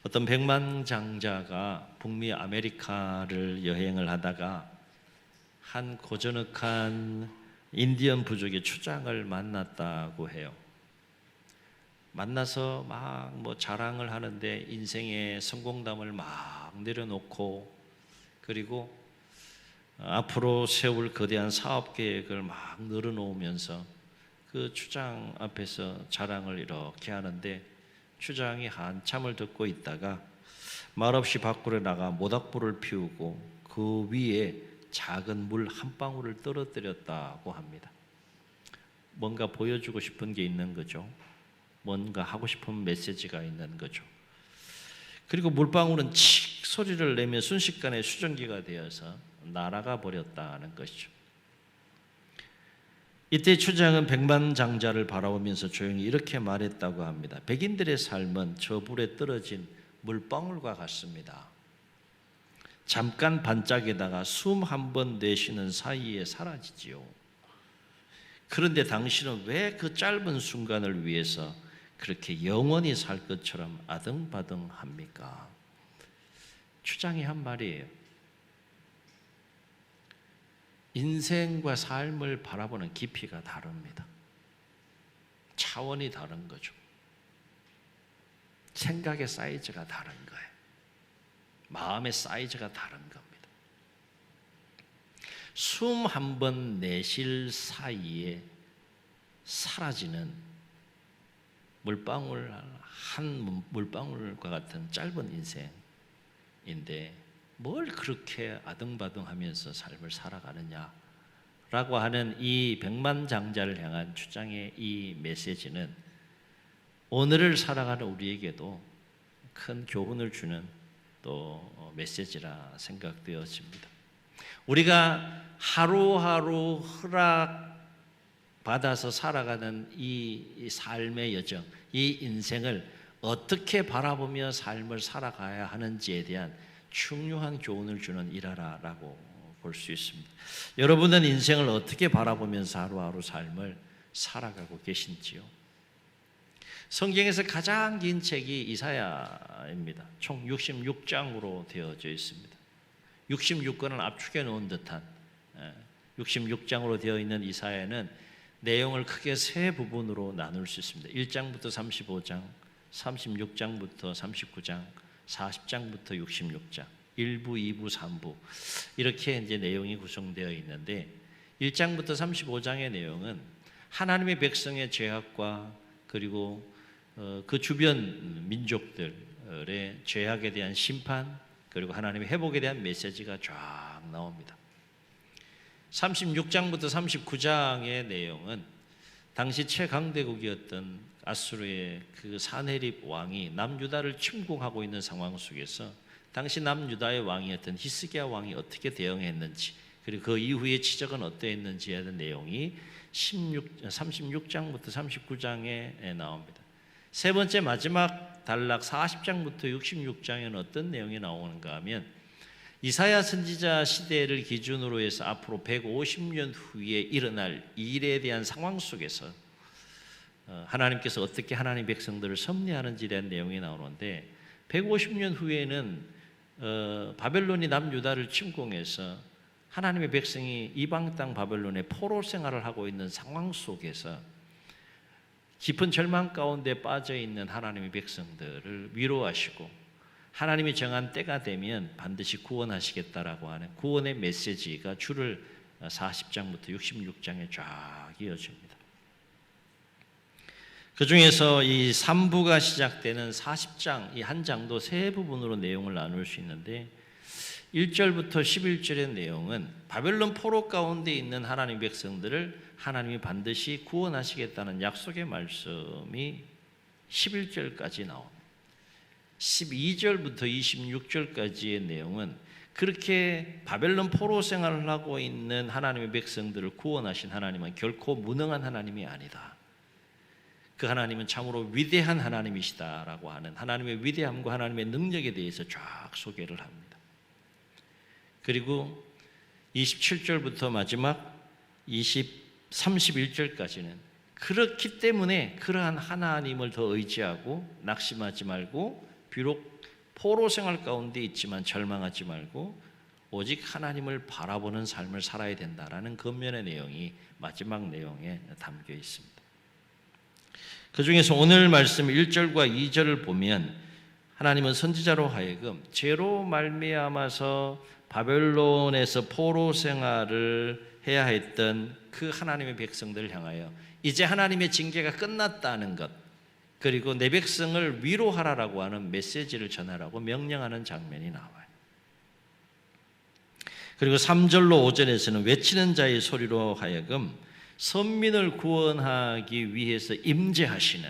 어떤 백만장자가 북미 아메리카를 여행을 하다가 한 고즈넉한 인디언 부족의 추장을 만났다고 해요. 만나서 막 자랑을 하는데 인생의 성공담을 막 내려놓고, 그리고 앞으로 세울 거대한 사업 계획을 막 늘어놓으면서 그 추장 앞에서 자랑을 이렇게 하는데, 추장이 한참을 듣고 있다가 말없이 밖으로 나가 모닥불을 피우고 그 위에 작은 물 한 방울을 떨어뜨렸다고 합니다. 뭔가 보여주고 싶은 게 있는 거죠. 뭔가 하고 싶은 메시지가 있는 거죠. 그리고 물방울은 칙 소리를 내며 순식간에 수증기가 되어서 날아가 버렸다는 것이죠. 이때 추장은 백만장자를 바라보면서 조용히 이렇게 말했다고 합니다. 백인들의 삶은 저 불에 떨어진 물방울과 같습니다. 잠깐 반짝이다가 숨 한 번 내쉬는 사이에 사라지지요. 그런데 당신은 왜 그 짧은 순간을 위해서 그렇게 영원히 살 것처럼 아등바등합니까? 추장이 한 말이에요. 인생과 삶을 바라보는 깊이가 다릅니다. 차원이 다른 거죠. 생각의 사이즈가 다른 거예요. 마음의 사이즈가 다른 겁니다. 숨 한 번 내쉴 사이에 사라지는 물방울, 한 물방울과 같은 짧은 인생인데 뭘 그렇게 아등바등하면서 삶을 살아가느냐라고 하는 이 백만장자를 향한 추장의 이 메시지는 오늘을 살아가는 우리에게도 큰 교훈을 주는 또 메시지라 생각되어집니다. 우리가 하루하루 허락받아서 살아가는 이 삶의 여정, 이 인생을 어떻게 바라보며 삶을 살아가야 하는지에 대한 중요한 교훈을 주는 일화라고 볼 수 있습니다. 여러분은 인생을 어떻게 바라보면서 하루하루 삶을 살아가고 계신지요? 성경에서 가장 긴 책이 이사야입니다. 총 66장으로 되어져 있습니다. 66권을 압축해 놓은 듯한 66장으로 되어 있는 이사야는 내용을 크게 세 부분으로 나눌 수 있습니다. 1장부터 35장, 36장부터 39장, 40장부터 66장, 1부, 2부, 3부 이렇게 이제 내용이 구성되어 있는데 1장부터 35장의 내용은 하나님의 백성의 죄악과 그리고 그 주변 민족들의 죄악에 대한 심판 그리고 하나님의 회복에 대한 메시지가 쫙 나옵니다. 36장부터 39장의 내용은 당시 최강대국이었던 아수르의 그 사네립 왕이 남유다를 침공하고 있는 상황 속에서 당시 남유다의 왕이었던 히스기야 왕이 어떻게 대응했는지 그리고 그 이후의 치적은 어떠했는지에 대한 내용이 36장부터 39장에 나옵니다. 세 번째 마지막 단락 40장부터 66장에는 어떤 내용이 나오는가 하면 이사야 선지자 시대를 기준으로 해서 앞으로 150년 후에 일어날 일에 대한 상황 속에서 하나님께서 어떻게 하나님 백성들을 섭리하는지에 대한 내용이 나오는데 150년 후에는 바벨론이 남유다를 침공해서 하나님의 백성이 이방 땅 바벨론의 포로 생활을 하고 있는 상황 속에서 깊은 절망 가운데 빠져 있는 하나님의 백성들을 위로하시고 하나님이 정한 때가 되면 반드시 구원하시겠다라고 하는 구원의 메시지가 줄을 40장부터 66장에 쫙 이어집니다. 그 중에서 이 3부가 시작되는 40장 이 한 장도 세 부분으로 내용을 나눌 수 있는데 1절부터 11절의 내용은 바벨론 포로 가운데 있는 하나님 백성들을 하나님이 반드시 구원하시겠다는 약속의 말씀이 11절까지 나옵니다. 12절부터 26절까지의 내용은 그렇게 바벨론 포로 생활을 하고 있는 하나님의 백성들을 구원하신 하나님은 결코 무능한 하나님이 아니다. 그 하나님은 참으로 위대한 하나님이시다라고 하는 하나님의 위대함과 하나님의 능력에 대해서 쫙 소개를 합니다. 그리고 27절부터 마지막 31절까지는 그렇기 때문에 그러한 하나님을 더 의지하고 낙심하지 말고 비록 포로 생활 가운데 있지만 절망하지 말고 오직 하나님을 바라보는 삶을 살아야 된다라는 근면의 내용이 마지막 내용에 담겨 있습니다. 그 중에서 오늘 말씀 1절과 2절을 보면 하나님은 선지자로 하여금 죄로 말미암아서 바벨론에서 포로 생활을 해야 했던 그 하나님의 백성들을 향하여 이제 하나님의 징계가 끝났다는 것, 그리고 내 백성을 위로하라라고 하는 메시지를 전하라고 명령하는 장면이 나와요. 그리고 3절로 5절에서는 외치는 자의 소리로 하여금 선민을 구원하기 위해서 임재하시는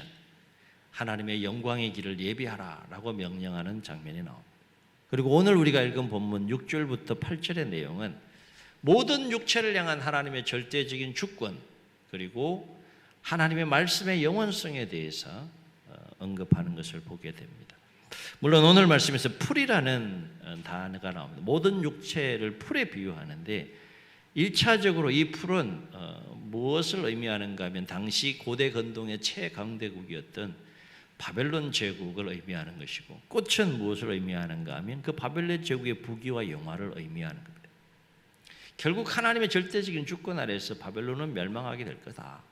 하나님의 영광의 길을 예비하라라고 명령하는 장면이 나옵니다. 그리고 오늘 우리가 읽은 본문 6절부터 8절의 내용은 모든 육체를 향한 하나님의 절대적인 주권, 그리고 하나님의 말씀의 영원성에 대해서 언급하는 것을 보게 됩니다. 물론 오늘 말씀에서 풀이라는 단어가 나옵니다. 모든 육체를 풀에 비유하는데 1차적으로 이 풀은 무엇을 의미하는가 하면 당시 고대 근동의 최강대국이었던 바벨론 제국을 의미하는 것이고, 꽃은 무엇을 의미하는가 하면 그 바벨론 제국의 부귀와 영화를 의미하는 겁니다. 결국 하나님의 절대적인 주권 아래에서 바벨론은 멸망하게 될 거다.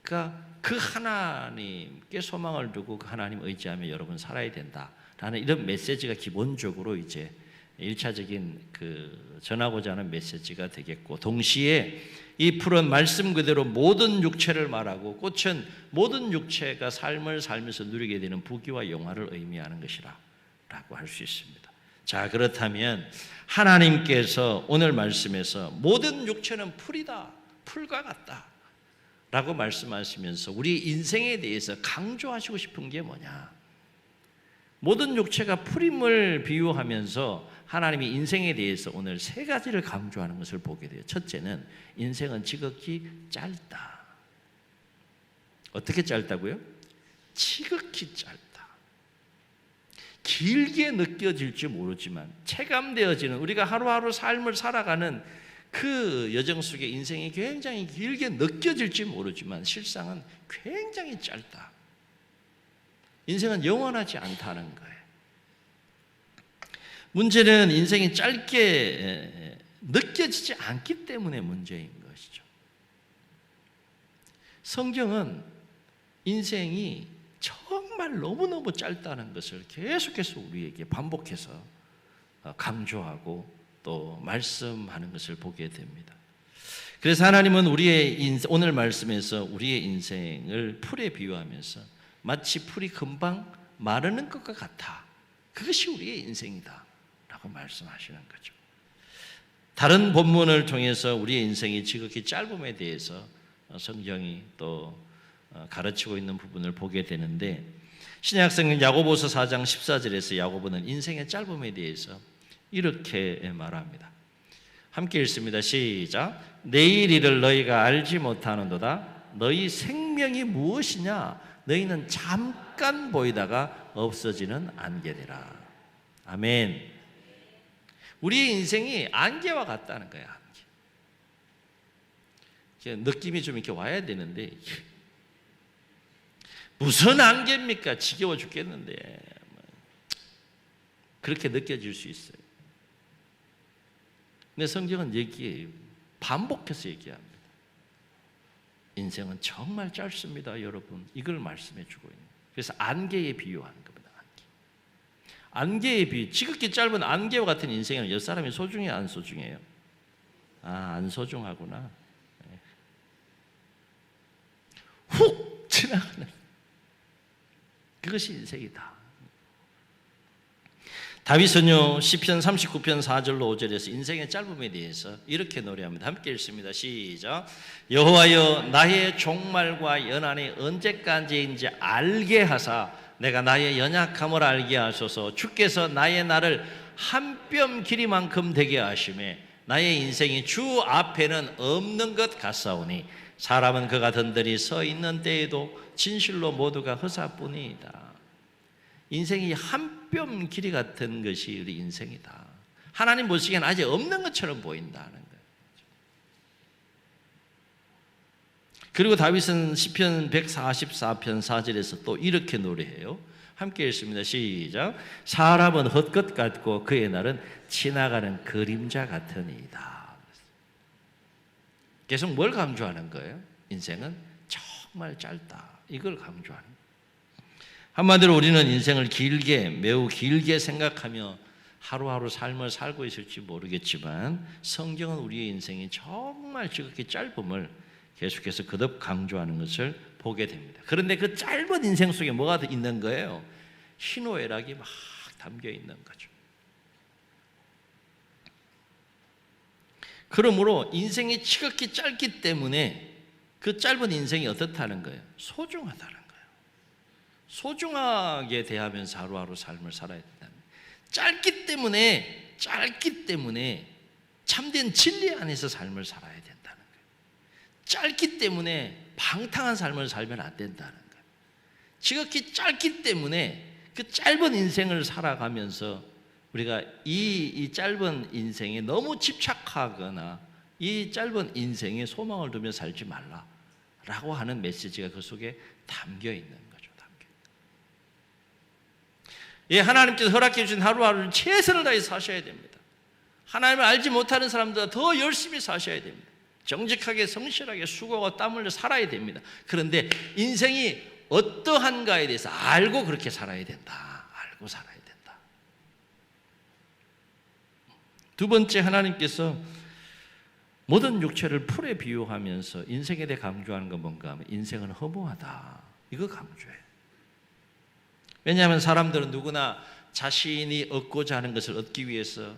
그러니까 그 하나님께 소망을 두고 그 하나님 의지하며 여러분 살아야 된다라는 이런 메시지가 기본적으로 이제 1차적인 그 전하고자 하는 메시지가 되겠고, 동시에 이 풀은 말씀 그대로 모든 육체를 말하고 꽃은 모든 육체가 삶을 살면서 누리게 되는 부귀와 영화를 의미하는 것이라고 할 수 있습니다. 자, 그렇다면 하나님께서 오늘 말씀에서 모든 육체는 풀이다, 풀과 같다 라고 말씀하시면서 우리 인생에 대해서 강조하시고 싶은 게 뭐냐? 모든 육체가 풀임을 비유하면서 하나님이 인생에 대해서 오늘 세 가지를 강조하는 것을 보게 돼요. 첫째는 인생은 지극히 짧다. 어떻게 짧다고요? 지극히 짧다. 길게 느껴질지 모르지만 체감되어지는, 우리가 하루하루 삶을 살아가는 그 여정 속에 인생이 굉장히 길게 느껴질지 모르지만 실상은 굉장히 짧다. 인생은 영원하지 않다는 거예요. 문제는 인생이 짧게 느껴지지 않기 때문에 문제인 것이죠. 성경은 인생이 정말 너무너무 짧다는 것을 계속해서 우리에게 반복해서 강조하고 또 말씀하는 것을 보게 됩니다. 그래서 하나님은 오늘 말씀에서 우리의 인생을 풀에 비유하면서 마치 풀이 금방 마르는 것과 같아. 그것이 우리의 인생이다 라고 말씀하시는 거죠. 다른 본문을 통해서 우리의 인생이 지극히 짧음에 대해서 성경이 또 가르치고 있는 부분을 보게 되는데, 신약성경 야고보서 4장 14절에서 야고보는 인생의 짧음에 대해서 이렇게 말합니다. 함께 읽습니다. 시작. 내일 일을 너희가 알지 못하는도다. 너희 생명이 무엇이냐? 너희는 잠깐 보이다가 없어지는 안개니라. 아멘. 우리의 인생이 안개와 같다는 거야. 안개. 느낌이 좀 이렇게 와야 되는데 무슨 안개입니까? 지겨워 죽겠는데 그렇게 느껴질 수 있어요. 근데 성경은 얘기해요. 반복해서 얘기합니다. 인생은 정말 짧습니다, 여러분. 이걸 말씀해 주고 있는. 그래서 안개에 비유하는 겁니다. 안개에 비유. 지극히 짧은 안개와 같은 인생은 몇 사람이 소중해요, 안 소중해요? 안 소중하구나. 훅 지나가는 그것이 인생이다. 다윗은요 시편 39편 4절로 5절에서 인생의 짧음에 대해서 이렇게 노래합니다. 함께 읽습니다. 시작. 여호와여 나의 종말과 연한이 언제까지인지 알게 하사 내가 나의 연약함을 알게 하소서. 주께서 나의 날을 한 뼘 길이만큼 되게 하시매 나의 인생이 주 앞에는 없는 것 같사오니 사람은 그가 든든히 서 있는 때에도 진실로 모두가 허사뿐이다. 인생이 한 뼘 길이 같은 것이 우리 인생이다. 하나님 보시기엔 아직 없는 것처럼 보인다는 거예요. 그리고 다윗은 시편 144편 4절에서 또 이렇게 노래해요. 함께 읽습니다. 시작. 사람은 헛것 같고 그의 날은 지나가는 그림자 같으니이다. 계속 뭘 강조하는 거예요? 인생은 정말 짧다. 이걸 강조하는 거예요. 한마디로 우리는 인생을 길게, 매우 길게 생각하며 하루하루 삶을 살고 있을지 모르겠지만 성경은 우리의 인생이 정말 지극히 짧음을 계속해서 거듭 강조하는 것을 보게 됩니다. 그런데 그 짧은 인생 속에 뭐가 있는 거예요? 희노애락이 막 담겨 있는 거죠. 그러므로 인생이 지극히 짧기 때문에 그 짧은 인생이 어떻다는 거예요? 소중하다는 거예요. 소중하게 대하면서 하루하루 삶을 살아야 된다는 거예요. 짧기 때문에 참된 진리 안에서 삶을 살아야 된다는 거예요. 짧기 때문에 방탕한 삶을 살면 안 된다는 거예요. 지극히 짧기 때문에 그 짧은 인생을 살아가면서 우리가 이 짧은 인생에 너무 집착하거나 이 짧은 인생에 소망을 두며 살지 말라라고 하는 메시지가 그 속에 담겨 있는 거죠. 예, 하나님께서 허락해 주신 하루하루를 최선을 다해 사셔야 됩니다. 하나님을 알지 못하는 사람보다 더 열심히 사셔야 됩니다. 정직하게 성실하게 수고하고 땀 흘려 살아야 됩니다. 그런데 인생이 어떠한가에 대해서 알고 그렇게 살아야 된다. 알고 살아야 된다. 두 번째, 하나님께서 모든 육체를 풀에 비유하면서 인생에 대해 강조하는 건 뭔가 하면 인생은 허무하다. 이거 강조해요. 왜냐하면 사람들은 누구나 자신이 얻고자 하는 것을 얻기 위해서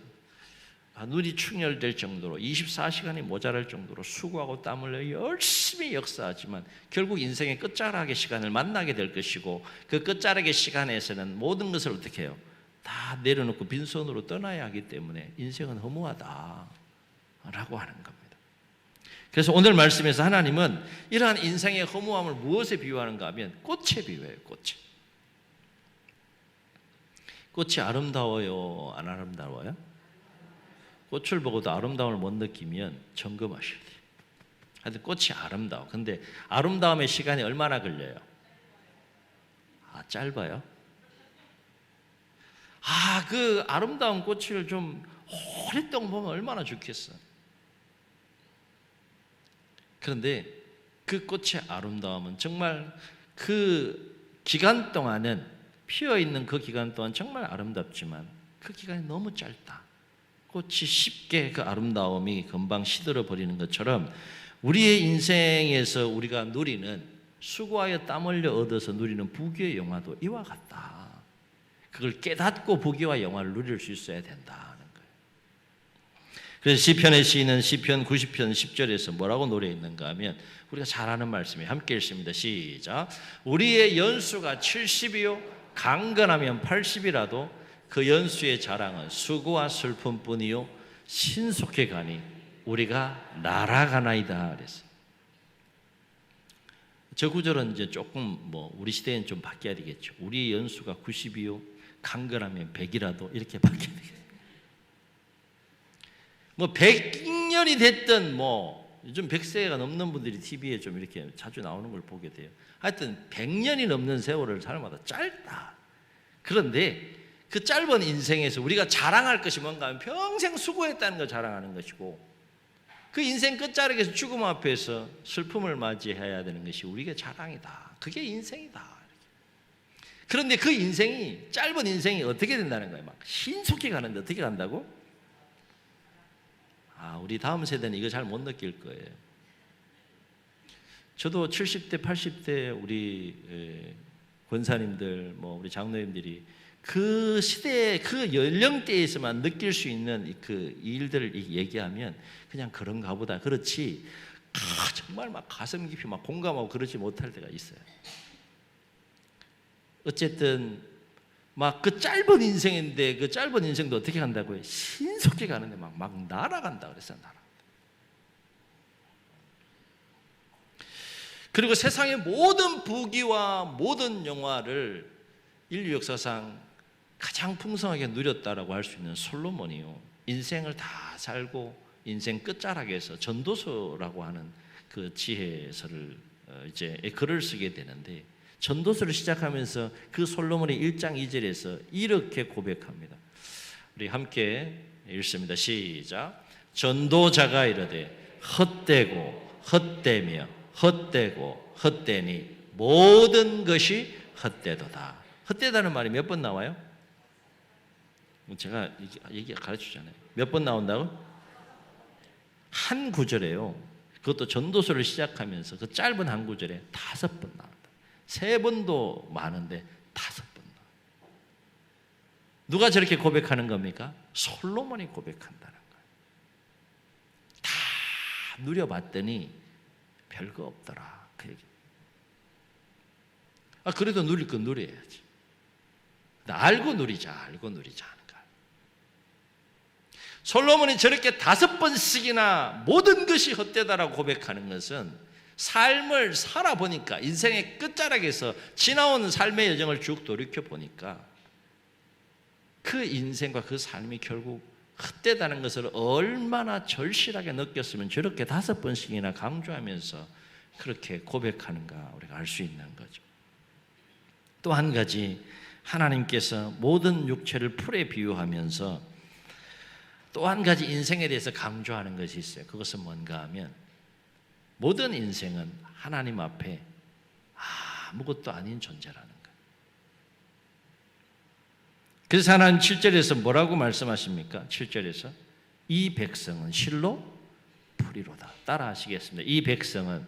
눈이 충혈될 정도로 24시간이 모자랄 정도로 수고하고 땀을 흘려 열심히 역사하지만 결국 인생의 끝자락의 시간을 만나게 될 것이고 그 끝자락의 시간에서는 모든 것을 어떻게 해요? 다 내려놓고 빈손으로 떠나야 하기 때문에 인생은 허무하다라고 하는 겁니다. 그래서 오늘 말씀에서 하나님은 이러한 인생의 허무함을 무엇에 비유하는가 하면 꽃에 비유해요. 꽃이 아름다워요? 안 아름다워요? 꽃을 보고도 아름다움을 못 느끼면 점검하셔야 돼요. 하여튼 꽃이 아름다워. 근데 아름다움의 시간이 얼마나 걸려요? 짧아요? 그 아름다운 꽃을 좀 오랫동안 보면 얼마나 좋겠어. 그런데 그 꽃의 아름다움은 정말 그 기간 동안은 피어있는 그 기간 동안 정말 아름답지만 그 기간이 너무 짧다. 꽃이 쉽게 그 아름다움이 금방 시들어 버리는 것처럼 우리의 인생에서 우리가 누리는 수고하여 땀 흘려 얻어서 누리는 부귀의 영화도 이와 같다. 그걸 깨닫고 부귀와 영화를 누릴 수 있어야 된다는 거예요. 그래서 시편의 시인은 시편 90편 10절에서 뭐라고 노래했는가 하면 우리가 잘 아는 말씀이에요. 함께 읽습니다. 시작. 우리의 연수가 70이요 강건하면 80이라도 그 연수의 자랑은 수고와 슬픔뿐이요 신속해 가니 우리가 날아가나이다 그랬어요. 저 구절은 이제 조금 우리 시대엔 좀 바뀌어야 되겠죠. 우리의 연수가 90이요 강건하면 100이라도 이렇게 바뀌어야 되겠죠. 100년이 됐든 요즘 100세가 넘는 분들이 TV에 좀 이렇게 자주 나오는 걸 보게 돼요. 하여튼 100년이 넘는 세월을 살마다 짧다. 그런데 그 짧은 인생에서 우리가 자랑할 것이 뭔가 하면 평생 수고했다는 걸 자랑하는 것이고 그 인생 끝자락에서 죽음 앞에서 슬픔을 맞이해야 되는 것이 우리의 자랑이다. 그게 인생이다. 그런데 그 인생이 짧은 인생이 어떻게 된다는 거예요? 막 신속히 가는데 어떻게 간다고? 우리 다음 세대는 이거 잘 못 느낄 거예요. 저도 70대, 80대 우리 권사님들, 우리 장로님들이 그 시대의 그 연령대에서만 느낄 수 있는 그 일들을 얘기하면 그냥 그런가 보다. 그렇지, 정말 막 가슴 깊이 막 공감하고 그러지 못할 때가 있어요. 어쨌든 막 그 짧은 인생인데 그 짧은 인생도 어떻게 간다고요? 신속히 가는데 막 날아간다 그랬어요. 그리고 세상의 모든 부귀와 모든 영화를 인류 역사상 가장 풍성하게 누렸다라고 할 수 있는 솔로몬이요, 인생을 다 살고 인생 끝자락에서 전도서라고 하는 그 지혜서를 이제 글을 쓰게 되는데 전도서를 시작하면서 그 솔로몬의 1장 2절에서 이렇게 고백합니다. 우리 함께 읽습니다. 시작. 전도자가 이르되 헛되고 헛되며 헛되고 헛되니 모든 것이 헛되도다. 헛되다는 말이 몇 번 나와요? 제가 얘기 가르치잖아요. 몇 번 나온다고? 한 구절에요. 그것도 전도서를 시작하면서 그 짧은 한 구절에 5번 나온다. 3번도 많은데 5번 나온다. 누가 저렇게 고백하는 겁니까? 솔로몬이 고백한다는 거예요. 다 누려봤더니 별거 없더라. 그 얘기. 그래도 누릴 건 누려야지. 알고 누리자 하는 거야. 솔로몬이 저렇게 5번씩이나 모든 것이 헛되다라고 고백하는 것은 삶을 살아보니까 인생의 끝자락에서 지나온 삶의 여정을 쭉 돌이켜보니까 그 인생과 그 삶이 결국 헛되다는 것을 얼마나 절실하게 느꼈으면 저렇게 5번씩이나 강조하면서 그렇게 고백하는가 우리가 알 수 있는 거죠. 또 한 가지, 하나님께서 모든 육체를 풀에 비유하면서 또 한 가지 인생에 대해서 강조하는 것이 있어요. 그것은 뭔가 하면 모든 인생은 하나님 앞에 아무것도 아닌 존재라는 거예요. 그래서 하나님 7절에서 뭐라고 말씀하십니까? 7절에서 이 백성은 실로 풀이로다. 따라 하시겠습니다. 이 백성은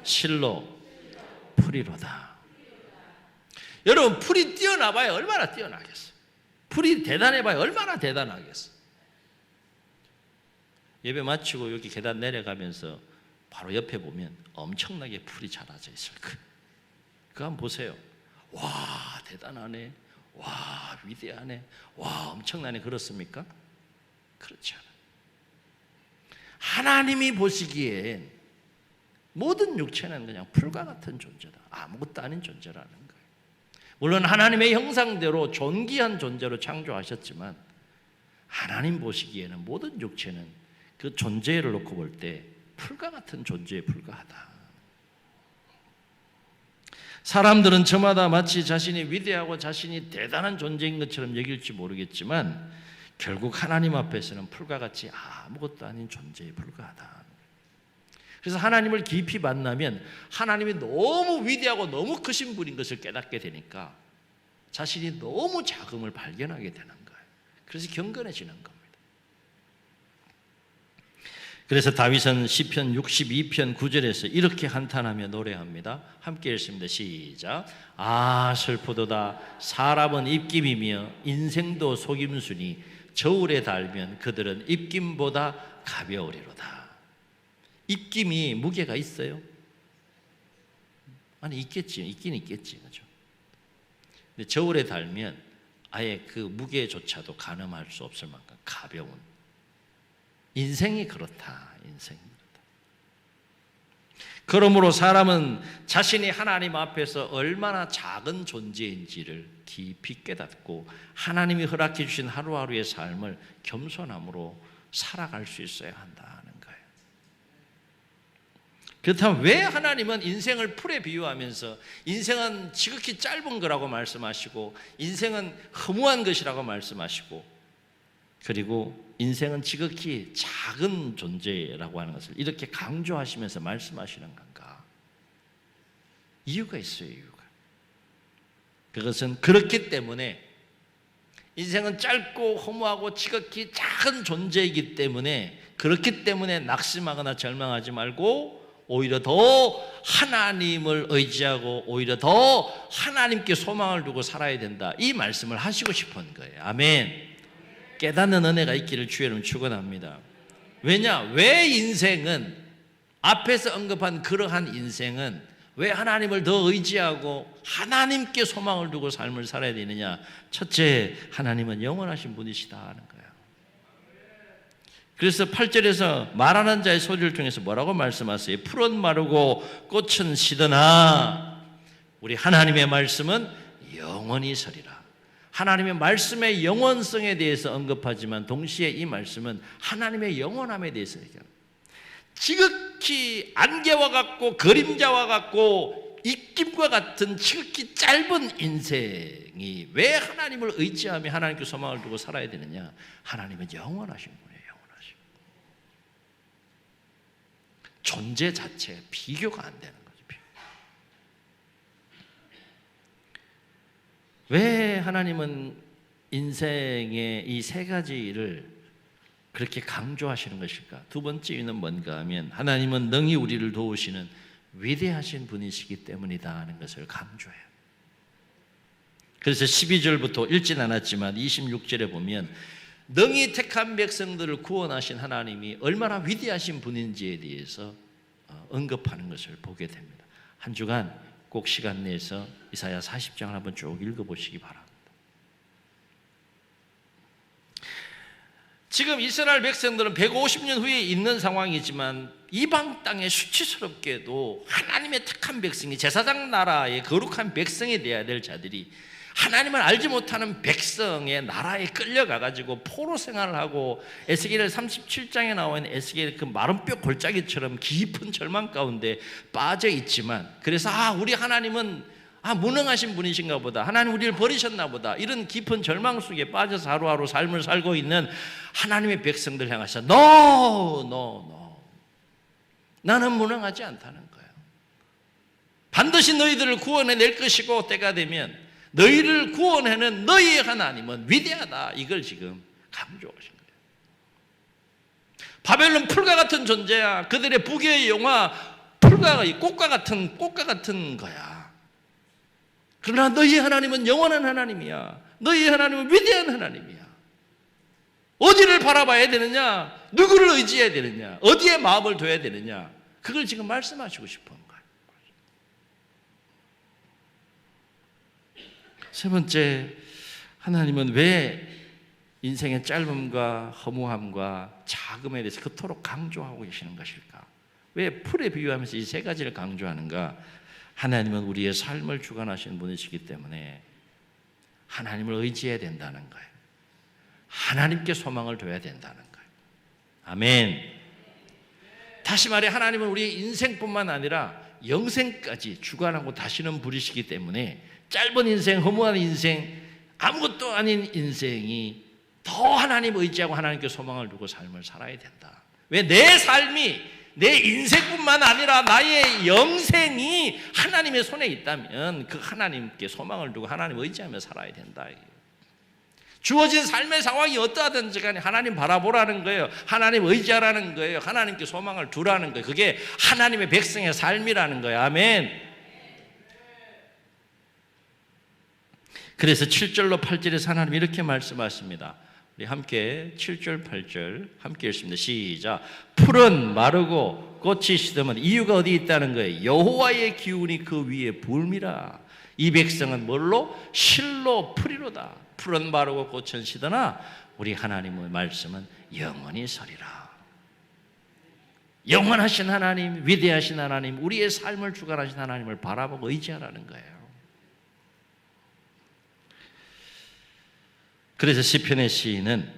실로 풀이로다. 여러분, 풀이 뛰어나봐야 얼마나 뛰어나겠어요? 풀이 대단해봐야 얼마나 대단하겠어요? 예배 마치고 여기 계단 내려가면서 바로 옆에 보면 엄청나게 풀이 자라져 있을 거예요. 그거 한번 보세요. 와, 대단하네. 와, 위대하네. 와, 엄청나네. 그렇습니까? 그렇지 않아요. 하나님이 보시기엔 모든 육체는 그냥 풀과 같은 존재다. 아무것도 아닌 존재라는 거예요. 물론 하나님의 형상대로 존귀한 존재로 창조하셨지만 하나님 보시기에는 모든 육체는 그 존재를 놓고 볼 때 풀과 같은 존재에 불과하다. 사람들은 저마다 마치 자신이 위대하고 자신이 대단한 존재인 것처럼 여길지 모르겠지만 결국 하나님 앞에서는 풀과 같이 아무것도 아닌 존재에 불과하다. 그래서 하나님을 깊이 만나면 하나님이 너무 위대하고 너무 크신 분인 것을 깨닫게 되니까 자신이 너무 작음을 발견하게 되는 거예요. 그래서 경건해지는 겁니다. 그래서 다윗은 시편 62편 9절에서 이렇게 한탄하며 노래합니다. 함께 읽습니다. 시작. 슬프도다. 사람은 입김이며 인생도 속임수니 저울에 달면 그들은 입김보다 가벼우리로다. 입김이 무게가 있어요? 아니, 있겠지. 있긴 있겠지. 그죠? 근데 저울에 달면 아예 그 무게조차도 가늠할 수 없을 만큼 가벼운. 인생이 그렇다. 인생이 그렇다. 그러므로 사람은 자신이 하나님 앞에서 얼마나 작은 존재인지를 깊이 깨닫고 하나님이 허락해 주신 하루하루의 삶을 겸손함으로 살아갈 수 있어야 한다는 거예요. 그렇다면 왜 하나님은 인생을 풀에 비유하면서 인생은 지극히 짧은 거라고 말씀하시고 인생은 허무한 것이라고 말씀하시고 그리고 인생은 지극히 작은 존재라고 하는 것을 이렇게 강조하시면서 말씀하시는 건가? 이유가 있어요. 이유가. 그것은 그렇기 때문에 인생은 짧고 허무하고 지극히 작은 존재이기 때문에 그렇기 때문에 낙심하거나 절망하지 말고 오히려 더 하나님을 의지하고 오히려 더 하나님께 소망을 두고 살아야 된다. 이 말씀을 하시고 싶은 거예요. 아멘. 깨닫는 은혜가 있기를 주의 이름으로 축원합니다. 왜냐? 왜 인생은 앞에서 언급한 그러한 인생은 왜 하나님을 더 의지하고 하나님께 소망을 두고 삶을 살아야 되느냐? 첫째, 하나님은 영원하신 분이시다 하는 거예요. 그래서 8절에서 말하는 자의 소리를 통해서 뭐라고 말씀하세요? 풀은 마르고 꽃은 시드나 우리 하나님의 말씀은 영원히 서리라. 하나님의 말씀의 영원성에 대해서 언급하지만 동시에 이 말씀은 하나님의 영원함에 대해서 얘기합니다. 지극히 안개와 같고 그림자와 같고 입김과 같은 지극히 짧은 인생이 왜 하나님을 의지하며 하나님께 소망을 두고 살아야 되느냐? 하나님은 영원하신 분이에요. 영원하신. 존재 자체에 비교가 안 되는 거죠. 왜 하나님은 인생의 이 세 가지를 그렇게 강조하시는 것일까? 두 번째 이유는 뭔가 하면 하나님은 능히 우리를 도우시는 위대하신 분이시기 때문이다 하는 것을 강조해요. 그래서 12절부터 읽진 않았지만 26절에 보면 능히 택한 백성들을 구원하신 하나님이 얼마나 위대하신 분인지에 대해서 언급하는 것을 보게 됩니다. 한 주간 꼭 시간 내서 이사야 40장을 한번 쭉 읽어보시기 바랍니다. 지금 이스라엘 백성들은 150년 후에 있는 상황이지만 이방 땅에 수치스럽게도 하나님의 택한 백성이 제사장 나라의 거룩한 백성이 되어야 될 자들이 하나님을 알지 못하는 백성의 나라에 끌려가가지고 포로 생활을 하고 에스겔 37장에 나와 있는 에스겔 그 마른 뼈 골짜기처럼 깊은 절망 가운데 빠져 있지만 그래서 우리 하나님은 무능하신 분이신가 보다, 하나님 우리를 버리셨나 보다, 이런 깊은 절망 속에 빠져서 하루하루 삶을 살고 있는 하나님의 백성들 향해서 No, 나는 무능하지 않다는 거예요. 반드시 너희들을 구원해낼 것이고 때가 되면 너희를 구원해낸 너희의 하나님은 위대하다, 이걸 지금 강조하신 거예요. 바벨론 풀과 같은 존재야. 그들의 부귀의 영화 풀과 꽃과 같은 거야. 그러나 너희 하나님은 영원한 하나님이야. 너희 하나님은 위대한 하나님이야. 어디를 바라봐야 되느냐? 누구를 의지해야 되느냐? 어디에 마음을 둬야 되느냐? 그걸 지금 말씀하시고 싶은 거예요. 세 번째, 하나님은 왜 인생의 짧음과 허무함과 작음에 대해서 그토록 강조하고 계시는 것일까? 왜 풀에 비유하면서 이 세 가지를 강조하는가? 하나님은 우리의 삶을 주관하시는 분이시기 때문에 하나님을 의지해야 된다는 거예요. 하나님께 소망을 둬야 된다는 거예요. 아멘. 다시 말해 하나님은 우리의 인생뿐만 아니라 영생까지 주관하고 다시는 분이시기 때문에 짧은 인생, 허무한 인생, 아무것도 아닌 인생이 더 하나님 의지하고 하나님께 소망을 두고 삶을 살아야 된다. 왜? 내 삶이, 내 인생뿐만 아니라 나의 영생이 하나님의 손에 있다면 그 하나님께 소망을 두고 하나님 의지하며 살아야 된다. 주어진 삶의 상황이 어떠하든지 간에 하나님 바라보라는 거예요. 하나님 의지하라는 거예요. 하나님께 소망을 두라는 거예요. 그게 하나님의 백성의 삶이라는 거예요. 아멘. 그래서 7절로 8절에서 하나님 이렇게 말씀하십니다. 우리 함께 7절 8절 함께 읽습니다. 시작. 풀은 마르고 꽃이 시드면 이유가 어디 있다는 거예요. 여호와의 기운이 그 위에 불미라. 이 백성은 뭘로? 실로 풀이로다. 풀은 마르고 꽃은 시드나 우리 하나님의 말씀은 영원히 서리라. 영원하신 하나님, 위대하신 하나님, 우리의 삶을 주관하신 하나님을 바라보고 의지하라는 거예요. 그래서 시편의 시인은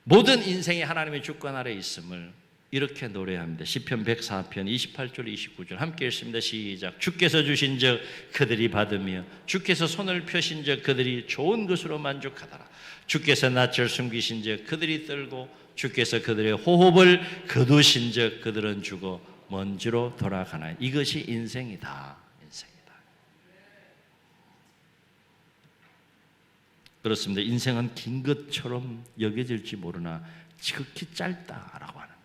모든 인생이 하나님의 주권 아래 있음을 이렇게 노래합니다. 시편 104편 28절 29절 함께 읽습니다. 시작. 주께서 주신 적 그들이 받으며 주께서 손을 펴신 적 그들이 좋은 것으로 만족하더라. 주께서 낯을 숨기신 적 그들이 떨고 주께서 그들의 호흡을 거두신 적 그들은 죽어 먼지로 돌아가나니. 이것이 인생이다. 그렇습니다. 인생은 긴 것처럼 여겨질지 모르나 지극히 짧다라고 하는 거예요.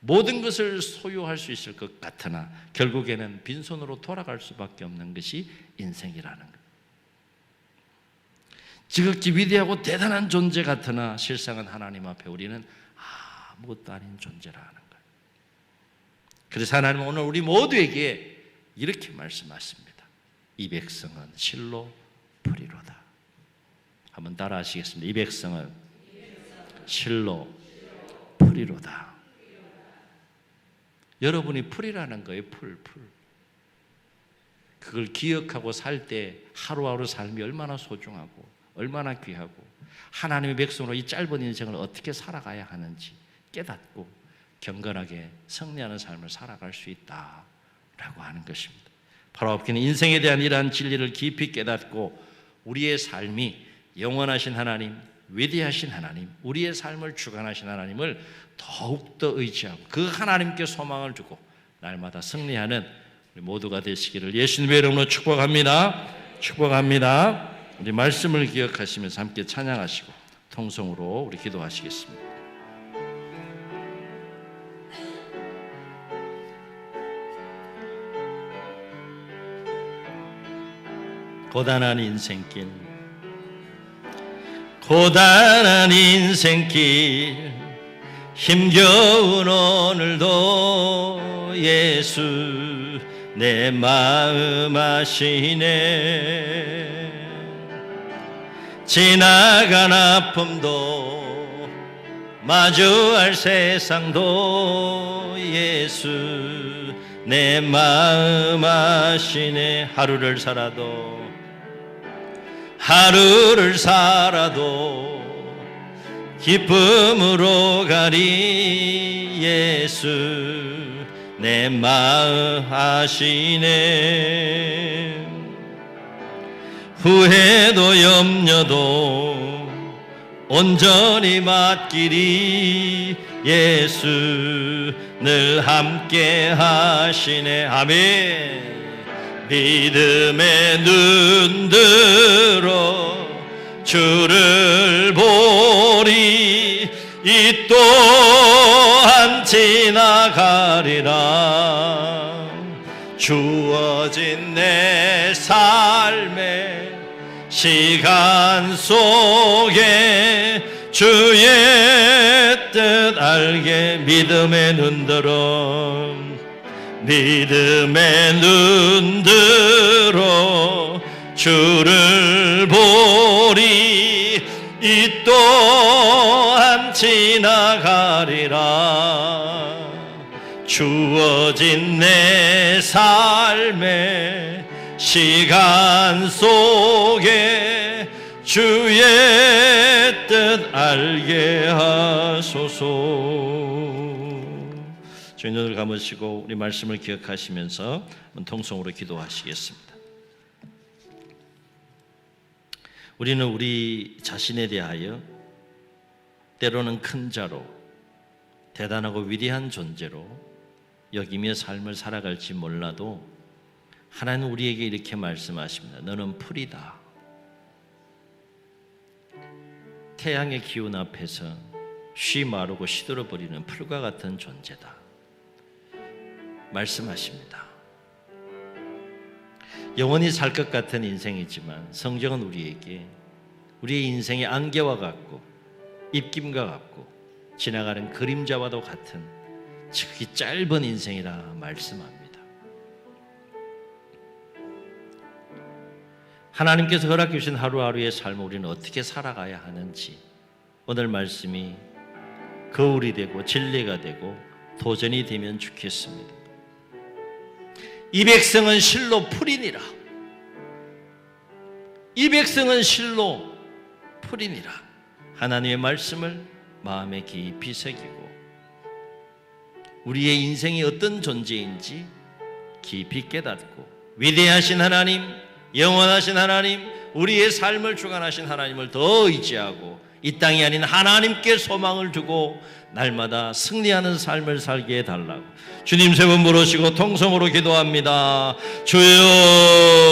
모든 것을 소유할 수 있을 것 같으나 결국에는 빈손으로 돌아갈 수밖에 없는 것이 인생이라는 거예요. 지극히 위대하고 대단한 존재 같으나 실상은 하나님 앞에 우리는 아무것도 아닌 존재라는 거예요. 그래서 하나님은 오늘 우리 모두에게 이렇게 말씀하십니다. 이 백성은 실로 풀이로다. 한번 따라 하시겠습니다. 이 백성은 실로 풀이로다. 여러분이 풀이라는 거예요. 풀. 그걸 기억하고 살 때 하루하루 삶이 얼마나 소중하고 얼마나 귀하고 하나님의 백성으로 이 짧은 인생을 어떻게 살아가야 하는지 깨닫고 경건하게 승리하는 삶을 살아갈 수 있다. 하는 것입니다. 바로아프기는 인생에 대한 이러한 진리를 깊이 깨닫고 우리의 삶이 영원하신 하나님, 위대하신 하나님, 우리의 삶을 주관하신 하나님을 더욱더 의지하고 그 하나님께 소망을 두고 날마다 승리하는 우리 모두가 되시기를 예수님의 이름으로 축복합니다. 축복합니다. 우리 말씀을 기억하시면서 함께 찬양하시고 통성으로 우리 기도하시겠습니다. 고단한 인생길, 고단한 인생길, 힘겨운 오늘도 예수 내 마음 아시네. 지나간 아픔도 마주할 세상도 예수 내 마음 아시네. 하루를 살아도 기쁨으로 가리 예수 내 마음 아시네. 후회도 염려도 온전히 맡기리 예수 늘 함께 하시네. 아멘. 믿음의 눈 들어 주를 보리 이 또한 지나가리라. 주어진 내 삶의 시간 속에 주의 뜻 알게 믿음의 눈 들어 주를 보리 이 또한 지나가리라. 주어진 내 삶의 시간 속에 주의 뜻 알게 하소서. 저희 눈을 감으시고 우리 말씀을 기억하시면서 통성으로 기도하시겠습니다. 우리는 우리 자신에 대하여 때로는 큰 자로 대단하고 위대한 존재로 여기며 삶을 살아갈지 몰라도 하나님은 우리에게 이렇게 말씀하십니다. 너는 풀이다. 태양의 기운 앞에서 쉬 마르고 시들어버리는 풀과 같은 존재다 말씀하십니다. 영원히 살 것 같은 인생이지만 성경은 우리에게 우리의 인생의 안개와 같고 입김과 같고 지나가는 그림자와도 같은 지극히 짧은 인생이라 말씀합니다. 하나님께서 허락해 주신 하루하루의 삶을 우리는 어떻게 살아가야 하는지 오늘 말씀이 거울이 되고 진리가 되고 도전이 되면 좋겠습니다. 이 백성은 실로 풀이니라. 이 백성은 실로 풀이니라. 하나님의 말씀을 마음에 깊이 새기고 우리의 인생이 어떤 존재인지 깊이 깨닫고 위대하신 하나님, 영원하신 하나님, 우리의 삶을 주관하신 하나님을 더 의지하고 이 땅이 아닌 하나님께 소망을 두고 날마다 승리하는 삶을 살게 해달라고 주님 세 번 부르시고 통성으로 기도합니다. 주여